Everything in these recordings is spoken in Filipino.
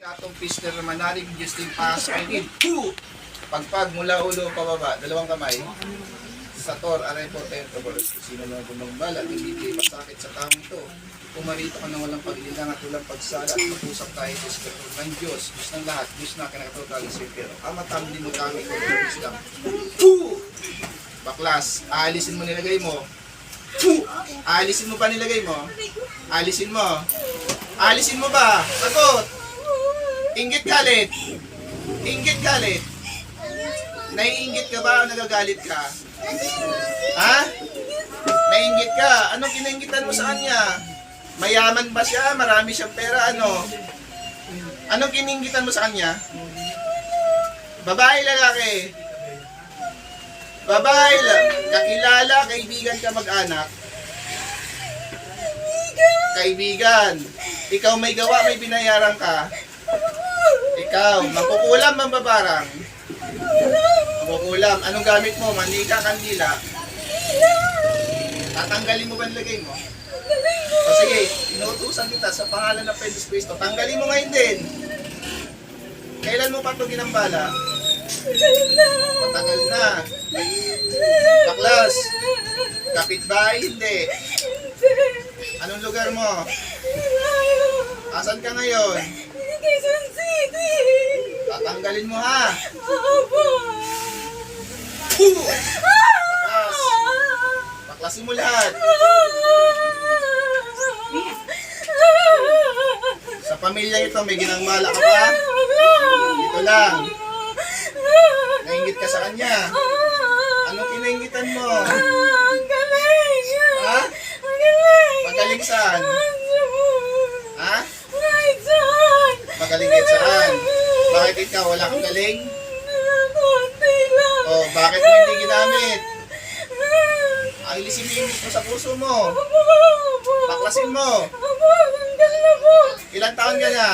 Katong pister na manalig, Justin Pass, I need 2. Pagpag mula ulo pababa, dalawang kamay. Sa Tor, aray portento, sino na bumambala, hindi masakit sa taong ito. Pumarito ka ng walang paglilang at walang pagsala at mag-usap tayo sa Espiritu ng Diyos. Diyos ng lahat, Diyos na kinakatotal sa Espiritu. Amatam din mo kami kung Islam. Baklas, aalisin mo nilagay mo. Aalisin mo pa nilagay mo? Aalisin mo. Aalisin mo ba? Sagot! Inggit galit. Inggit galit. Naiinggit ka ba o nagagalit ka? Ha? Naiinggit ka? Anong kinainggitan mo sa kanya? Mayaman ba siya? Marami siyang pera? Ano? Anong kinainggitan mo sa kanya? Babae, lalaki? Babae, kakilala, kaibigan ka, mag-anak? Kaibigan. Ikaw may gawa, may binayaran ka. Ikaw, makukulam, mambabarang. Makukulam. Anong gamit mo? Manika, kandila. Tatanggalin mo ba nilagay mo? O sige, inuutusan kita sa pangalan ng Pedro Cristo. Tanggalin mo ngayon din. Kailan mo pa ito ginambala? Matagal na. Baklas. Kapitbahay, hindi. Anong lugar mo? Asan ka ngayon? Quezon City! Tatanggalin mo ha. Opo! Baklas. Baklasin mo lahat. Sa pamilya ito, may ginangmala ka pa? Dito lang. Nainggit ka sa kanya. Anong kinainggitan mo? Ang galing! Ha? Ang galing! Magaling saan? Ha? Right side! Magaling kahit saan? Bakit ikaw wala kang galing? Konti lang! O, bakit mo hindi ginamit? Alisin mo yung mo sa puso mo. Opo! Opo! Baklasin mo. Opo! Tanggal na po! Ilang taon ka na?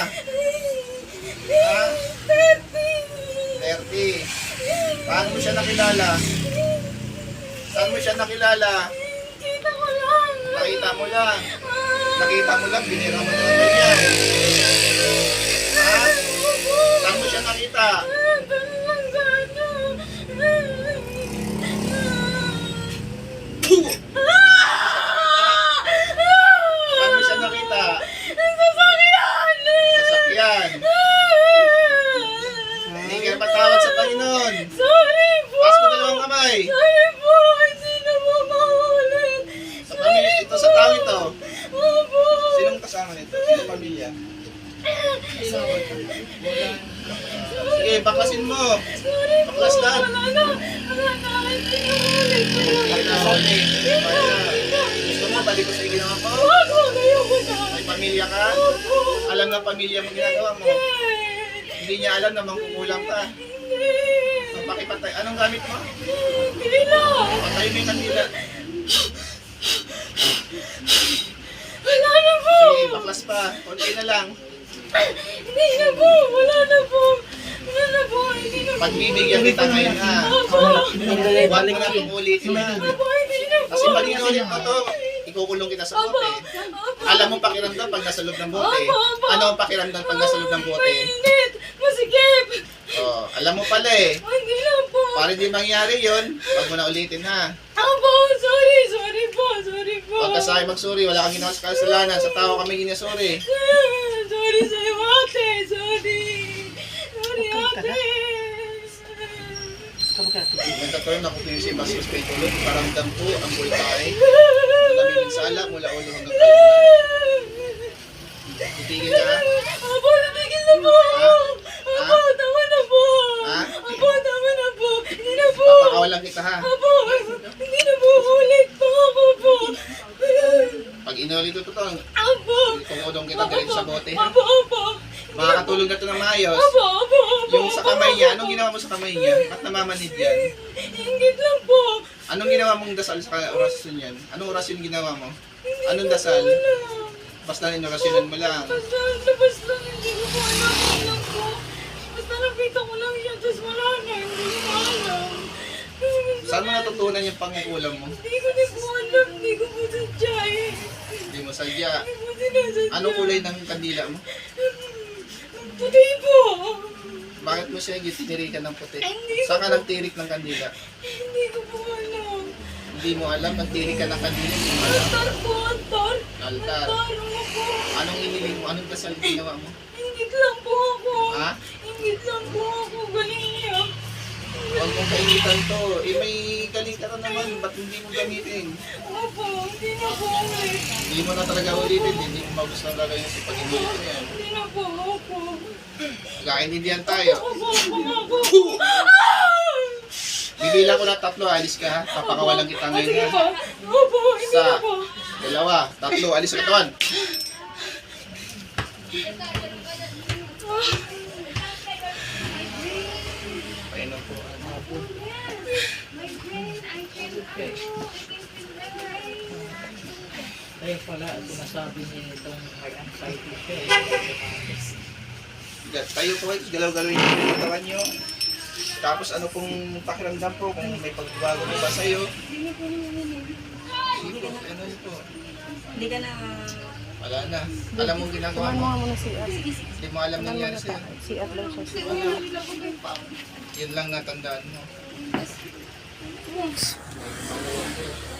Ha? 30! 30. Paano mo siya nakilala? Saan mo siya nakilala? Kita ko lang! Nakita mo lang. Nakita mo lang, binira mo na ng ganyan. Ha? Saan mo siya nakita? Doon lang sa ano! Saan mo siya nakita? Sasakyan! Sasakyan. Hindi ka patawad sa Panginoon. Sorry po! Taas mo dalawang kamay. Sorry po! Hindi na po maulit! Sa pamilya ito, sa tao ito. Opo! Sinong kasama nito? Sinong pamilya? Sige, baklasin mo. Sorry po! Baklas lahat. Wala na! Wala na! Hindi na maulit! Gusto mo, balik ko sa ginawa mo? Wag! Wag! Ayoko na! May pamilya ka? Opo! Alam na pamilya mo ginagawa mo. Hindi niya alam na mangkukulang ka. Hindi! Pakipatay. Anong gamit mo? Hindi lang! Patay mo yung kandila. Wala na po! Sige, baklas pa. Konti na lang. Hindi na po! Wala na po! Wala na po! Hindi na po! Pagbibigyan kita ngayon ha. Opo! Huwag mo na itong ulitin na. Opo! Hindi na po! Kasi pag inulit mo to, ikukulong kita sa bote. Opo! Alam mo pakiramdam pag nasa loob ng bote. Opo, opo. Ano ang pakiramdam pag nasa loob ng bote? Mainit! Masikip! Oh, alam mo pala eh. Hindi na po! Para di mangyari yun, huwag mo na ulitin ha. Opo! Sorry! Sorry po! Sorry po! Huwag ka sa akin magsuri, wala kang ginawa sa kasalanan. Sa tao kami ginasuri. Sorry sa'yo, ate! Sorry! Sorry, ate! Nagkakaroon ako kayo si Bastos kay Tulog. Paramdam po ang bultay. Malamig sala mula ulo hanggang titigil ka ha? Opo! Tumigil na po! Opo! Tama na po! Ha? Opo! Tama na po! Hindi na po! Papakawalan kita ha. Opo! Hindi na po ulit! Pangako po! Pag inulit ito to, Opo! tumudong kita diretso sa bote ha. Opo! Opo! Makakatulog na ito ng maayos. Opo! Opo! Opo! Yung sa kamay niya, anong ginawa mo sa kamay niya? Ba't namamanid yan? Ingit lang po! Anong ginawa mong dasal sa orasyon yan? Anong orasyon ginawa mo? Anong dasal? Basta inorasyonan mo lang. Basta labas lang, hindi ko po alam. Alam ko. Basta nakita ko lang siya, tapos wala na, hindi ko alam. Saan mo natutunan yung pangkukulam mo? Hindi ko din po alam, hindi ko po sadya eh. Hindi mo sadya. Hindi ko sinasadya. Anong kulay ng kandila mo? Puti po. Bakit mo siya tinirikan ng puti? Ay, hindi Saan ka nagtirik ng kandila? Hindi ko po alam. Hindi mo alam, nagtirik ka ng kandila. Altar po, altar. Altar. Altar, ano po. Anong iniling mo? Anong dasal ginawa mo? Ingit lang po ako. Ha? Ingit lang po ako. Ganyan. Huwag mong kainitan to. Eh may kalita ka naman, ba't hindi mo gamitin? Opo, hindi na po ulit. Hindi mo na talaga ulitin, hindi mo magustuhan talaga yung pag-inulit mo yan. Hindi na po, opo. Nagkakaintindihan tayo. Opo, opo. Bibilang ko na 3, alis ka ha. Papakawalan kita ngayon Sige ha. po. Opo, hindi Isa, na po. 2, 3, alis sa katawan. Painom po. Kaya pala, sinasabi niya itong may anxiety siya. Tayo po, galaw-galawin niyo yung katawan niyo. Tapos ano pong pakiramdam po kung may pagbabago na ba sa'yo? Sige po, ano yun po? Hindi ka na... Wala na. Alam mong ginagawa mo. Muna si At. Hindi mo alam nangyari sa'yo. Si At lang siya. Yun lang natandaan mo.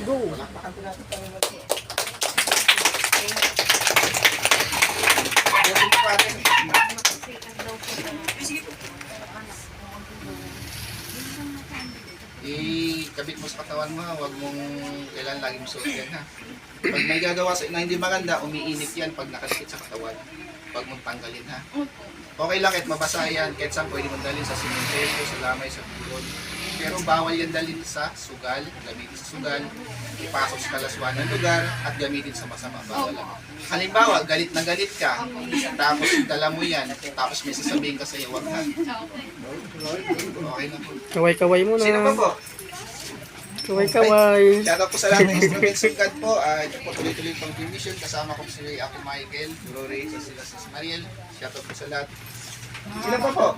Go! Palakpakan po natin tayo mo. Ikabit mo sa katawan mo, huwag mong kailan lagi mo suot yan ha. Pag may gagawa sa na hindi maganda, umiinit yan pag nakadikit sa katawan. Huwag mong tanggalin ha. Okay lang kahit mabasa yan, kahit saan pwede mong dalhin sa simenteryo, sa lamay, sa pulon. Pero bawal yan dalhin sa sugal, gamitin sa sugal, ipasok sa kalaswa ng lugar, at gamitin sa masama. Bawal lang. Halimbawa, galit na galit ka, tapos dala mo yan, tapos may sasabihin ka sa iyo, wag na. Okay na po. Kaway-kaway muna. Sino pa po? Kaway-kaway. Shoutout po sa lahat ng instruments of God po. Ito po tuloy-tuloy pang mission. Kasama ko si ako Michael, Bro Ray, sila si Mariel. Shoutout po sa lahat. Sino pa po?